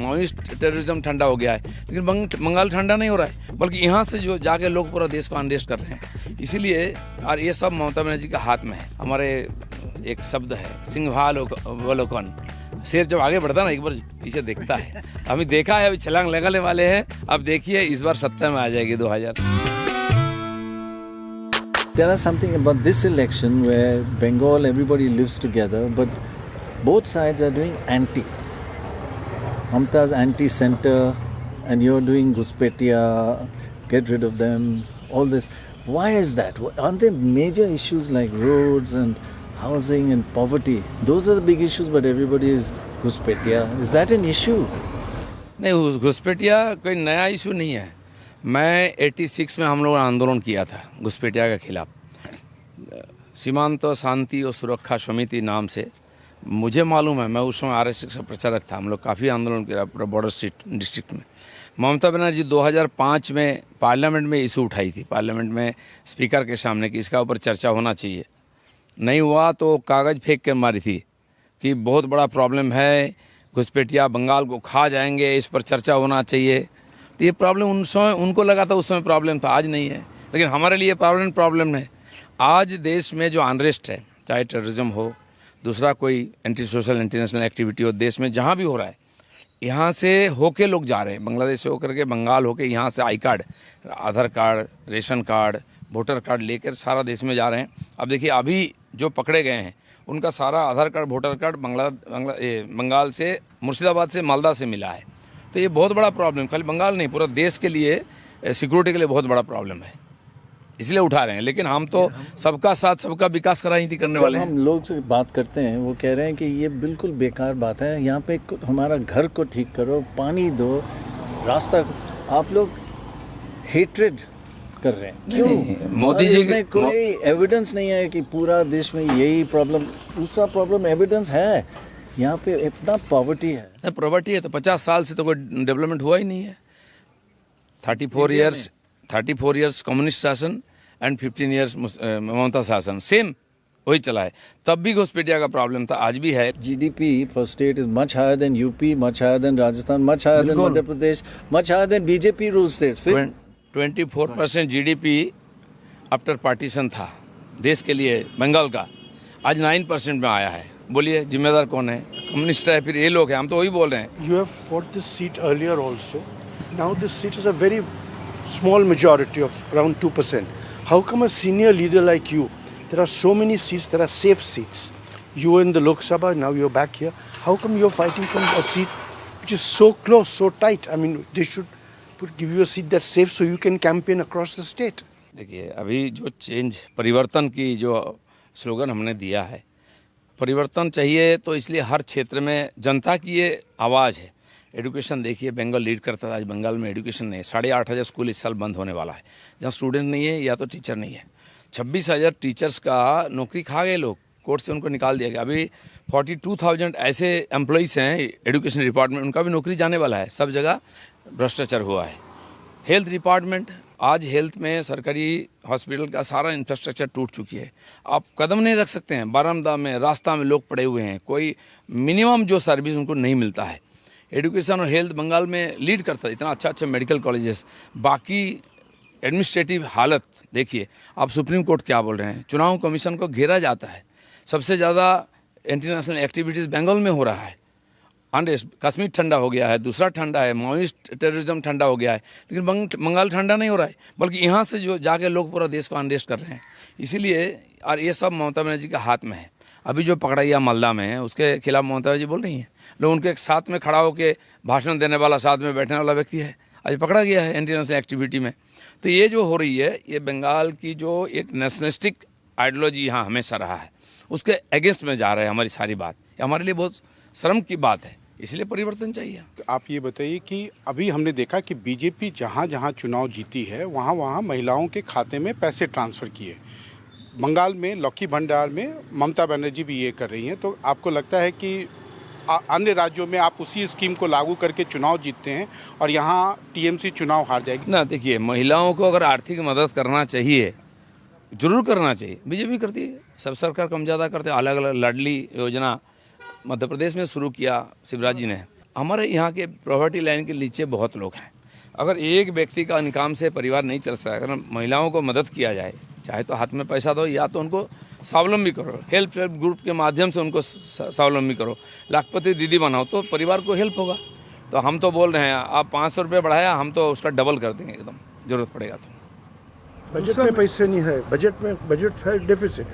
Maoist terrorism ठंडा हो गया है, लेकिन बंगाल ठंडा नहीं हो रहा है, बल्कि यहाँ से जो जाके लोग पूरा देश को अनरेस्ट कर रहे हैं। इसीलिए और ये सब ममता बनर्जी के हाथ में है। हमारे एक शब्द है सिंहावलोकन, शेर जब आगे बढ़ता है ना एक बार पीछे देखता है। अभी देखा है, अभी छलांग लगाने वाले हैं, अब देखिए इस बार सत्ता में आ जाएगी 2000। Tell us something about this election where Bengal, everybody lives together, but both sides are doing anti. Mamta's anti-center and you're doing Ghuspetia, get rid of them, all this. Why is that? Aren't there major issues like roads and housing and poverty? Those are the big issues, but everybody is Ghuspetia. Is that an issue? नहीं, घुसपैठिया कोई नया issue नहीं है। मैं 86 में हम लोगों ने आंदोलन किया था घुसपैठिया के खिलाफ, सीमांत शांति और सुरक्षा समिति नाम से। मुझे मालूम है, मैं उस समय आरएसएस का प्रचारक था। हम लोग काफ़ी आंदोलन किया पूरा बॉर्डर डिस्ट्रिक्ट में। ममता बनर्जी 2005 में पार्लियामेंट में इशू उठाई थी, पार्लियामेंट में स्पीकर के सामने कि इसका ऊपर चर्चा होना चाहिए। नहीं हुआ तो कागज़ फेंक कर मारी थी कि बहुत बड़ा प्रॉब्लम है, घुसपैठिया बंगाल को खा जाएंगे, इस पर चर्चा होना चाहिए। तो ये प्रॉब्लम उन समय उनको लगा था, उस समय प्रॉब्लम था, आज नहीं है। लेकिन हमारे लिए प्रॉब्लम है। आज देश में जो अनरेस्ट है, चाहे टेररिज्म हो, दूसरा कोई anti social anti national activity हो, देश में जहाँ भी हो रहा है, यहाँ से होके लोग जा रहे हैं, बांग्लादेश से होकर के, बंगाल होके यहाँ से I card, Aadhaar card, ration card, voter card लेकर सारा देश में जा रहे हैं। अब देखिए अभी जो पकड़े गए हैं उनका सारा आधार कार्ड, वोटर कार्ड बंगाल से, मुर्शिदाबाद से, मालदा से मिला है। तो ये बहुत बड़ा प्रॉब्लम, खाली बंगाल नहीं, पूरा देश के लिए, सिक्योरिटी के लिए बहुत बड़ा प्रॉब्लम है, इसलिए उठा रहे हैं। लेकिन हम तो सबका साथ सबका विकास का राजनीति करने वाले हैं। हम लोग से बात करते हैं, वो कह रहे हैं कि ये बिल्कुल बेकार बात है, यहाँ पे हमारा घर को ठीक करो, पानी दो, रास्ता। आप लोग हेट्रेड कर रहे हैं, क्यों? मोदी जी में कोई एविडेंस नहीं है कि पूरा देश में यही प्रॉब्लम। दूसरा प्रॉब्लम एविडेंस है, यहाँ पे इतना पॉवर्टी है। पॉवर्टी है तो 50 साल से तो कोई डेवलपमेंट हुआ ही नहीं है। 34 इयर्स कम्युनिस्ट शासन एंड 15 इयर्स ममता शासन, सेम वही चला है। तब भी घुसपैठिया का प्रॉब्लम था, आज भी है। GDP for state is much higher than UP, much higher than Rajasthan, much higher than Madhya Pradesh, much higher than BJP ruled states. 24% GDP after partition था देश के लिए बंगाल का, आज 9% में आया है। बोलिए जिम्मेदार कौन है? कम्युनिस्ट है, फिर ये लोग हैं, हम तो वही बोल रहे हैं। You have fought this seat earlier also. Now this seat is a very small majority of around 2%. How come a senior leader like you, there are so many seats that are safe seats. You were in the Lok Sabha, now you're back here. How come you're fighting from a seat which is so close, so tight? I mean, they should give you a seat that's safe so you can campaign across the state. देखिए अभी जो change, परिवर्तन की जो slogan हमने दिया है, परिवर्तन चाहिए तो इसलिए हर क्षेत्र में जनता की ये आवाज़ है। एजुकेशन देखिए, बंगाल लीड करता था, आज बंगाल में एजुकेशन नहीं है। 8,500 स्कूल इस साल बंद होने वाला है, जहाँ स्टूडेंट नहीं है या तो टीचर नहीं है। 26,000 टीचर्स का नौकरी खा गए लोग, कोर्ट से उनको निकाल दिया गया। अभी 42,000 ऐसे एम्प्लॉइज़ हैं एजुकेशन डिपार्टमेंट, उनका भी नौकरी जाने वाला है। सब जगह भ्रष्टाचार हुआ है। हेल्थ डिपार्टमेंट, आज हेल्थ में सरकारी हॉस्पिटल का सारा इंफ्रास्ट्रक्चर टूट चुकी है। आप कदम नहीं रख सकते हैं, बारामदा में, रास्ता में लोग पड़े हुए हैं, कोई मिनिमम जो सर्विस उनको नहीं मिलता है। एजुकेशन और हेल्थ बंगाल में लीड करता है, इतना अच्छा मेडिकल कॉलेजेस। बाकी एडमिनिस्ट्रेटिव हालत देखिए, आप सुप्रीम कोर्ट क्या बोल रहे हैं, चुनाव कमीशन को घेरा जाता है। सबसे ज़्यादा इंटरनेशनल एक्टिविटीज़ बंगाल में हो रहा है। अनरेस्ट, कश्मीर ठंडा हो गया है, दूसरा ठंडा है, माओइस्ट टेररिज्म ठंडा हो गया है, लेकिन बंगाल ठंडा नहीं हो रहा है, बल्कि यहाँ से जो जाके लोग पूरा देश को अनरेस्ट कर रहे हैं। इसीलिए और ये सब ममता बनर्जी के हाथ में है। अभी जो पकड़ा गया मालदा में, उसके खिलाफ ममता बनर्जी बोल रही हैं। लोग उनके एक साथ में खड़ा होकर भाषण देने वाला, साथ में बैठने वाला व्यक्ति है, आज पकड़ा गया है इंटरनेशनल एक्टिविटी में। तो ये जो हो रही है, ये बंगाल की जो एक नेशनलिस्टिक आइडियोलॉजी यहाँ हमेशा रहा है, उसके अगेंस्ट में जा रहे हैं। हमारी सारी बात हमारे लिए बहुत शर्म की बात है, इसलिए परिवर्तन चाहिए। आप ये बताइए कि अभी हमने देखा कि बीजेपी जहाँ जहाँ चुनाव जीती है वहाँ वहाँ महिलाओं के खाते में पैसे ट्रांसफ़र किए। बंगाल में लौकी भंडार में ममता बनर्जी भी ये कर रही हैं, तो आपको लगता है कि अन्य राज्यों में आप उसी स्कीम को लागू करके चुनाव जीतते हैं और यहाँ टीएमसी चुनाव हार जाएगी? ना, देखिए महिलाओं को अगर आर्थिक मदद करना चाहिए, जरूर करना चाहिए। बीजेपी करती है, सब सरकार कम ज़्यादा करते हैं। अलग अलग लाडली योजना मध्य प्रदेश में शुरू किया शिवराज जी ने, हमारे यहाँ के पॉवर्टी लाइन के नीचे बहुत लोग हैं। अगर एक व्यक्ति का इनकम से परिवार नहीं चल सकता, अगर महिलाओं को मदद किया जाए, चाहे तो हाथ में पैसा दो या तो उनको स्वावलंबी करो, हेल्प ग्रुप के माध्यम से उनको स्वावलंबी करो, लाखपति दीदी बनाओ, तो परिवार को हेल्प होगा। तो हम तो बोल रहे हैं आप 500 रुपये बढ़ाया, हम तो उसका डबल कर देंगे एकदम, जरूरत पड़ेगा तो। बजट में पैसे नहीं है, बजट है डेफिसिट,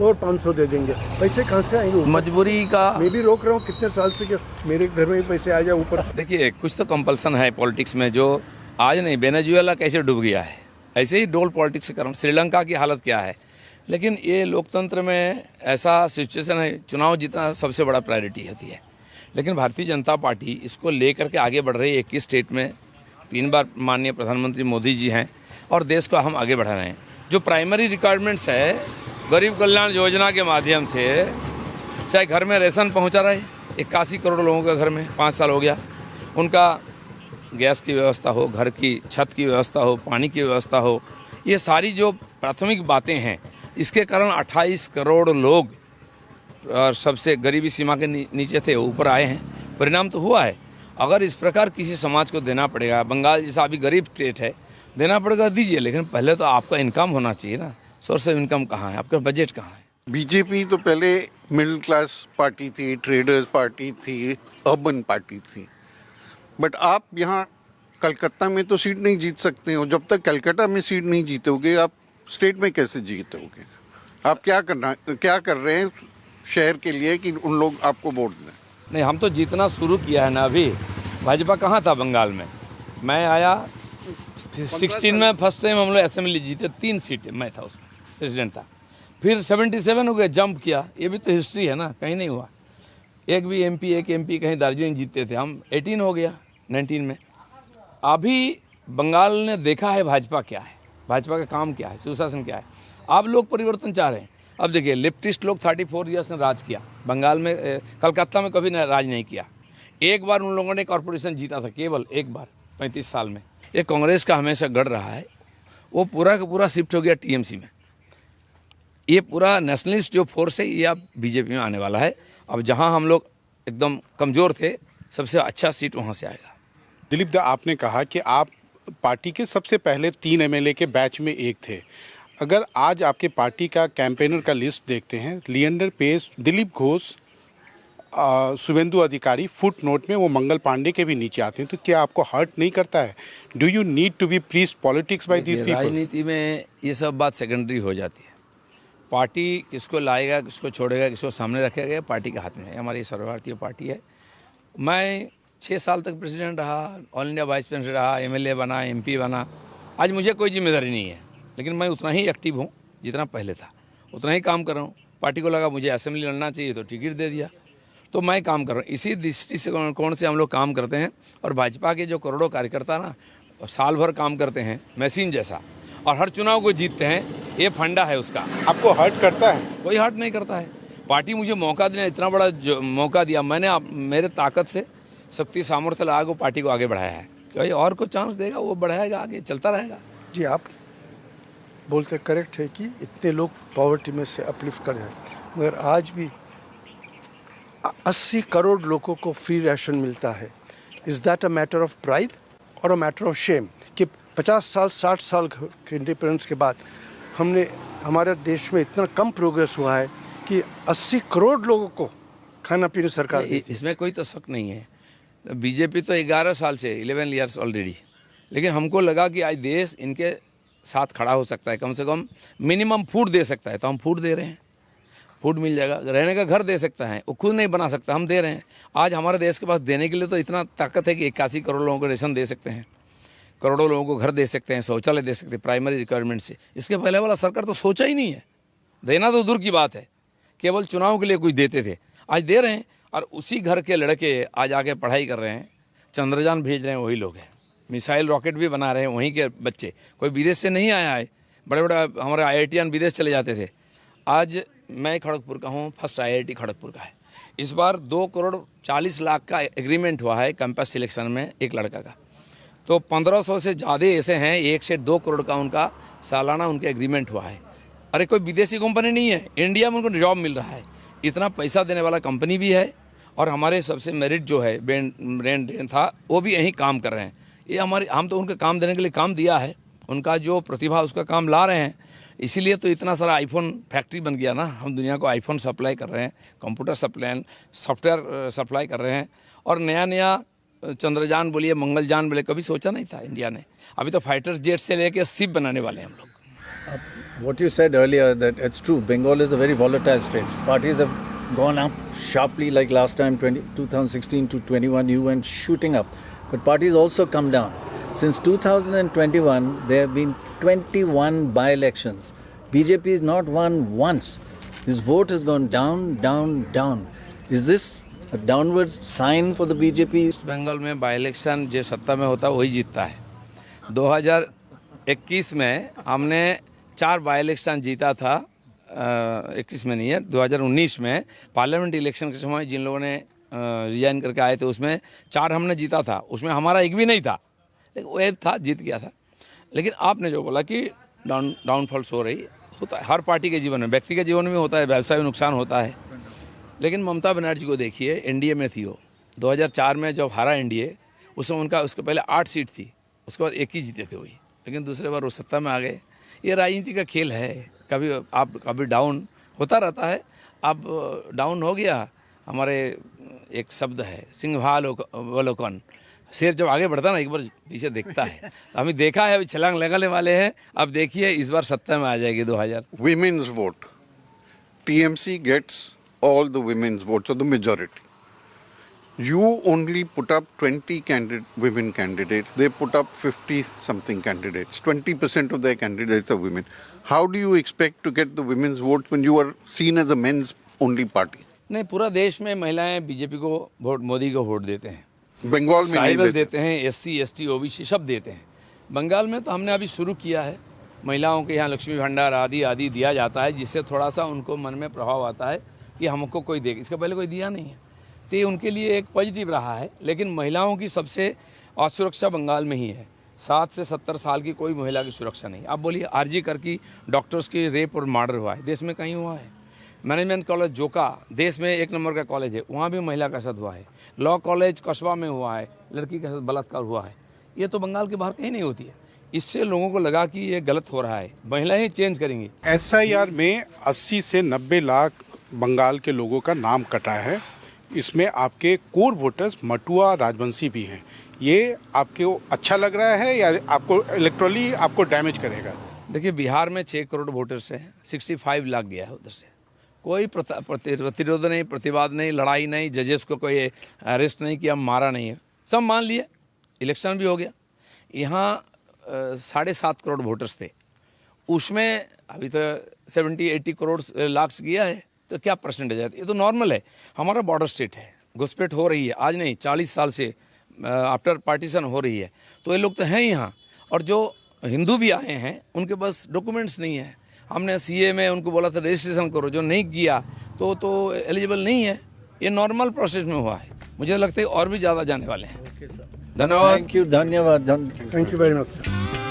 और 500 दे देंगे, पैसे कहाँ से आएंगे? मजबूरी का मैं भी रोक रहा हूँ कितने साल से कि मेरे घर में भी पैसे आ जाए ऊपर से। देखिए, कुछ तो कंपल्सन है पॉलिटिक्स में, जो आज नहीं, वेनेजुएला कैसे डूब गया है, ऐसे ही डोल पॉलिटिक्स के कारण श्रीलंका की हालत क्या है। लेकिन ये लोकतंत्र में ऐसा सिचुएशन है, चुनाव जीतना सबसे बड़ा प्रायोरिटी होती है। लेकिन भारतीय जनता पार्टी इसको लेकर के आगे बढ़ रही है। 21 स्टेट में 3 बार माननीय प्रधानमंत्री मोदी जी हैं और देश को हम आगे बढ़ा रहे हैं। जो प्राइमरी रिक्वायरमेंट्स है, गरीब कल्याण योजना के माध्यम से चाहे घर में राशन पहुंचा रहे, 81 करोड़ लोगों के घर में 5 साल हो गया, उनका गैस की व्यवस्था हो, घर की छत की व्यवस्था हो, पानी की व्यवस्था हो, ये सारी जो प्राथमिक बातें हैं, इसके कारण 28 करोड़ लोग और सबसे गरीबी सीमा के नीचे थे, ऊपर आए हैं। परिणाम तो हुआ है। अगर इस प्रकार किसी समाज को देना पड़ेगा, बंगाल जैसा अभी गरीब स्टेट है, देना पड़ेगा, दीजिए, लेकिन पहले तो आपका इनकम होना चाहिए ना। सोर्स ऑफ इनकम कहाँ है, आपका बजट कहाँ है? बीजेपी तो पहले मिडिल क्लास पार्टी थी, ट्रेडर्स पार्टी थी, अर्बन पार्टी थी, बट आप यहाँ कलकत्ता में तो सीट नहीं जीत सकते हो। जब तक कलकत्ता में सीट नहीं जीतोगे, आप स्टेट में कैसे जीतोगे? आप क्या कर रहे हैं शहर के लिए कि उन लोग आपको वोट दें? नहीं, हम तो जीतना शुरू किया है ना। अभी भाजपा कहाँ था बंगाल में? मैं आया 16 में, फर्स्ट टाइम हम लोग असेंबली जीते, 3 सीटें, मैं था उसमें, प्रेसिडेंट था। फिर 77 हो गए, जंप किया, ये भी तो हिस्ट्री है ना, कहीं नहीं हुआ। एक एमपी कहीं दार्जिलिंग जीतते थे, हम 18 हो गया 19 में। अभी बंगाल ने देखा है भाजपा क्या है, भाजपा का काम क्या है, सुशासन क्या है। आप लोग परिवर्तन चाह रहे हैं। अब देखिए, लेफ्टिस्ट लोग 34 ईयर्स ने राज किया बंगाल में, कलकत्ता में कभी राज नहीं किया। एक बार उन लोगों ने कॉर्पोरेशन जीता था, केवल एक बार 35 साल में। ये कांग्रेस का हमेशा गढ़ रहा है, वो पूरा का पूरा शिफ्ट हो गया टीएमसी में। ये पूरा नेशनलिस्ट जो फोर्स है, ये अब बीजेपी में आने वाला है। अब जहां हम लोग एकदम कमज़ोर थे, सबसे अच्छा सीट वहां से आएगा। दिलीप दा, आपने कहा कि आप पार्टी के सबसे पहले 3 एमएलए के बैच में एक थे। अगर आज आपके पार्टी का कैंपेनर का लिस्ट देखते हैं, लिएंडर पेस, दिलीप घोष, शुभेंदु अधिकारी, फुट नोट में वो मंगल पांडे के भी नीचे आते हैं, तो क्या आपको हर्ट नहीं करता है? Do you need to be preach politics by these people? राजनीति में ये सब बात सेकेंडरी हो जाती है। पार्टी किसको लाएगा, किसको छोड़ेगा, किसको सामने रखेगा, पार्टी के हाथ में है। हमारी सर्वभारतीय पार्टी है। मैं 6 साल तक प्रेसिडेंट रहा, ऑल इंडिया वाइस प्रेसिडेंट रहा, एमएलए बना, एमपी बना। आज मुझे कोई जिम्मेदारी नहीं है, लेकिन मैं उतना ही एक्टिव हूँ जितना पहले था, उतना ही काम कर रहा हूँ। पार्टी को लगा मुझे असेंबली लड़ना चाहिए तो टिकट दे दिया, तो मैं काम कर रहा हूँ। इसी दृष्टि से कौन से हम लोग काम करते हैं। और भाजपा के जो करोड़ों कार्यकर्ता ना, साल भर काम करते हैं मशीन जैसा, और हर चुनाव को जीतते हैं। ये फंडा है उसका। आपको हर्ट करता है? कोई हर्ट नहीं करता है। पार्टी मुझे मौका देने, इतना बड़ा मौका दिया मैंने, मेरे ताकत से, शक्ति सामर्थ्य लगा को पार्टी को आगे बढ़ाया है। कोई और को चांस देगा, वो बढ़ाएगा, आगे चलता रहेगा। जी, आप बोलते करेक्ट है कि इतने लोग पॉवर्टी में से अपलिफ्ट कर रहे हैं, मगर आज भी 80 करोड़ लोगों को फ्री राशन मिलता है। Is that a matter of pride और अ मैटर ऑफ शेम कि 50 साल 60 साल के इंडिपेंडेंस के बाद हमारे देश में इतना कम प्रोग्रेस हुआ है कि 80 करोड़ लोगों को खाना पीने सरकार इसमें कोई तो शक नहीं है। बीजेपी तो 11 साल से 11 ईयर्स ऑलरेडी, लेकिन हमको लगा कि आज देश इनके साथ खड़ा हो सकता है, कम से कम मिनिमम फूड दे सकता है, तो हम फूड दे रहे हैं। फूड मिल जाएगा, रहने का घर दे सकता है, वो खुद नहीं बना सकता, हम दे रहे हैं। आज हमारे देश के पास देने के लिए तो इतना ताकत है कि 81 करोड़ लोगों को रेशन दे सकते हैं, करोड़ों लोगों को घर दे सकते हैं, शौचालय दे सकते हैं प्राइमरी रिक्वायरमेंट से। इसके पहले वाला सरकार तो सोचा ही नहीं है, देना तो दूर की बात है, केवल चुनाव के लिए कुछ देते थे, आज दे रहे हैं। और उसी घर के लड़के आज आके पढ़ाई कर रहे हैं, चंद्रयान भेज रहे हैं वही लोग हैं, मिसाइल रॉकेट भी बना रहे हैं वहीं के बच्चे, कोई विदेश से नहीं आया है। बड़े बड़े हमारे IITian विदेश चले जाते थे। आज मैं खड़गपुर का हूँ, फर्स्ट IIT खड़गपुर का है। इस बार 2 करोड़ 40 लाख का एग्रीमेंट हुआ है कैंपस सिलेक्शन में एक लड़का का, तो 1500 से ज़्यादा ऐसे हैं, 1 से 2 करोड़ का उनका सालाना उनका एग्रीमेंट हुआ है। अरे कोई विदेशी कंपनी नहीं है, इंडिया में उनको जॉब मिल रहा है। इतना पैसा देने वाला कंपनी भी है और हमारे सबसे मेरिट जो है ब्रेन ड्रेन था वो भी यहीं काम कर रहे हैं। ये हमारे हम तो उनके काम देने के लिए काम दिया है, उनका जो प्रतिभा उसका काम ला रहे हैं, इसीलिए तो इतना सारा आईफोन फैक्ट्री बन गया ना। हम दुनिया को आईफोन सप्लाई कर रहे हैं, कंप्यूटर सप्लाई, सॉफ्टवेयर सप्लाई कर रहे हैं, और नया नया चंद्रयान बोलिए, मंगलयान बोलिए, कभी सोचा नहीं था इंडिया ने। अभी तो फाइटर जेट से लेके शिप बनाने वाले हैं हम लोग। What you said earlier, that it's true, Bengal is a very volatile state. Parties have gone up sharply, like last time 2016 to 21 you went shooting up, but parties also come down. Since 2021 there have been 21 by-elections. BJP is not won once. This vote has gone down, down, down. Is this a downward sign for the BJP? West Bengal में by election जो सत्ता में होता है वही जीतता है। 2021 में हमने 4 बाई इलेक्शन जीता था, 21 में नहीं है, 2019 में पार्लियामेंट इलेक्शन के समय जिन लोगों ने रिजाइन करके आए थे उसमें 4 हमने जीता था, उसमें हमारा एक भी नहीं था, लेकिन वो एक था, जीत गया था। लेकिन आपने जो बोला कि डाउनफॉल्स हो रही होता है, हर पार्टी के जीवन में, व्यक्ति के जीवन में होता है, व्यवसाय में नुकसान होता है। लेकिन ममता बनर्जी को देखिए, एनडीए में थी वो, 2004 में जब हारा एनडीए उस समय उनका उसके पहले 8 सीट थी, उसके बाद 1 ही जीते थे वही, लेकिन दूसरे बार वो सत्ता में आ गए। ये राजनीति का खेल है, कभी आप कभी डाउन होता रहता है। अब डाउन हो गया, हमारे एक शब्द है सिंहावलोकन, शेर जब आगे बढ़ता ना एक बार पीछे देखता है। अभी देखा है, अभी छलांग लगाने वाले हैं, अब देखिए इस बार सत्ता में आ जाएगी 2000। Women's vote. TMC gets all the women's votes, or the majority. You only put up 20 women candidates. They put up 50 something candidates. 20% of their candidates are women. How do you expect to get the women's votes when you are seen as a men's only party? नहीं, पूरा देश में महिलाएं BJP को vote, Modi को vote देते हैं। बंगाल में नहीं ट्राइबल देते। देते हैं, SC ST OBC सब देते हैं। बंगाल में तो हमने अभी शुरू किया है, महिलाओं के यहाँ लक्ष्मी भंडार आदि आदि दिया जाता है, जिससे थोड़ा सा उनको मन में प्रभाव आता है कि हमको कोई देगा, इसके पहले कोई दिया नहीं है, तो ये उनके लिए एक पॉजिटिव रहा है। लेकिन महिलाओं की सबसे असुरक्षा बंगाल में ही है। 7 से 70 साल की कोई महिला की सुरक्षा नहीं। आप बोलिए आरजी कर की डॉक्टर्स की रेप और मर्डर हुआ है, देश में कहीं हुआ है? मैनेजमेंट कॉलेज जोका देश में 1 नंबर का कॉलेज है, वहाँ भी महिला का साथ हुआ है। लॉ कॉलेज कस्बा में हुआ है, लड़की के साथ बलात्कार हुआ है। ये तो बंगाल के बाहर कहीं नहीं होती है। इससे लोगों को लगा कि ये गलत हो रहा है, महिलाएं ही चेंज करेंगी। SIR में 80 से 90 लाख बंगाल के लोगों का नाम कटा है। इसमें आपके कोर वोटर्स मटुआ राजवंशी भी हैं। ये आपको अच्छा लग रहा है या आपको इलेक्ट्रली आपको डैमेज करेगा? देखिए, बिहार में 6 करोड़ वोटर्स हैं, 65 लाख गया है उधर से। कोई प्रतिरोध नहीं, प्रतिवाद नहीं, लड़ाई नहीं, जजेस को कोई अरेस्ट नहीं किया, मारा नहीं है, सब मान लिए, इलेक्शन भी हो गया। यहाँ 7.5 करोड़ वोटर्स थे, उसमें अभी तो 70-80 करोड़ लाख गया है, तो क्या परसेंटेज है? ये तो नॉर्मल है। हमारा बॉर्डर स्टेट है, घुसपैठ हो रही है, आज नहीं 40 साल से आफ्टर पार्टीशन हो रही है, तो ये लोग तो हैं यहाँ। और जो हिंदू भी आए हैं उनके पास डॉक्यूमेंट्स नहीं है। हमने CA में उनको बोला था रजिस्ट्रेशन करो, जो नहीं किया तो एलिजिबल नहीं है। ये नॉर्मल प्रोसेस में हुआ है, मुझे लगता है और भी ज़्यादा जाने वाले हैं। धन्यवाद। Thank you, धन्यवाद। Thank you very much, sir.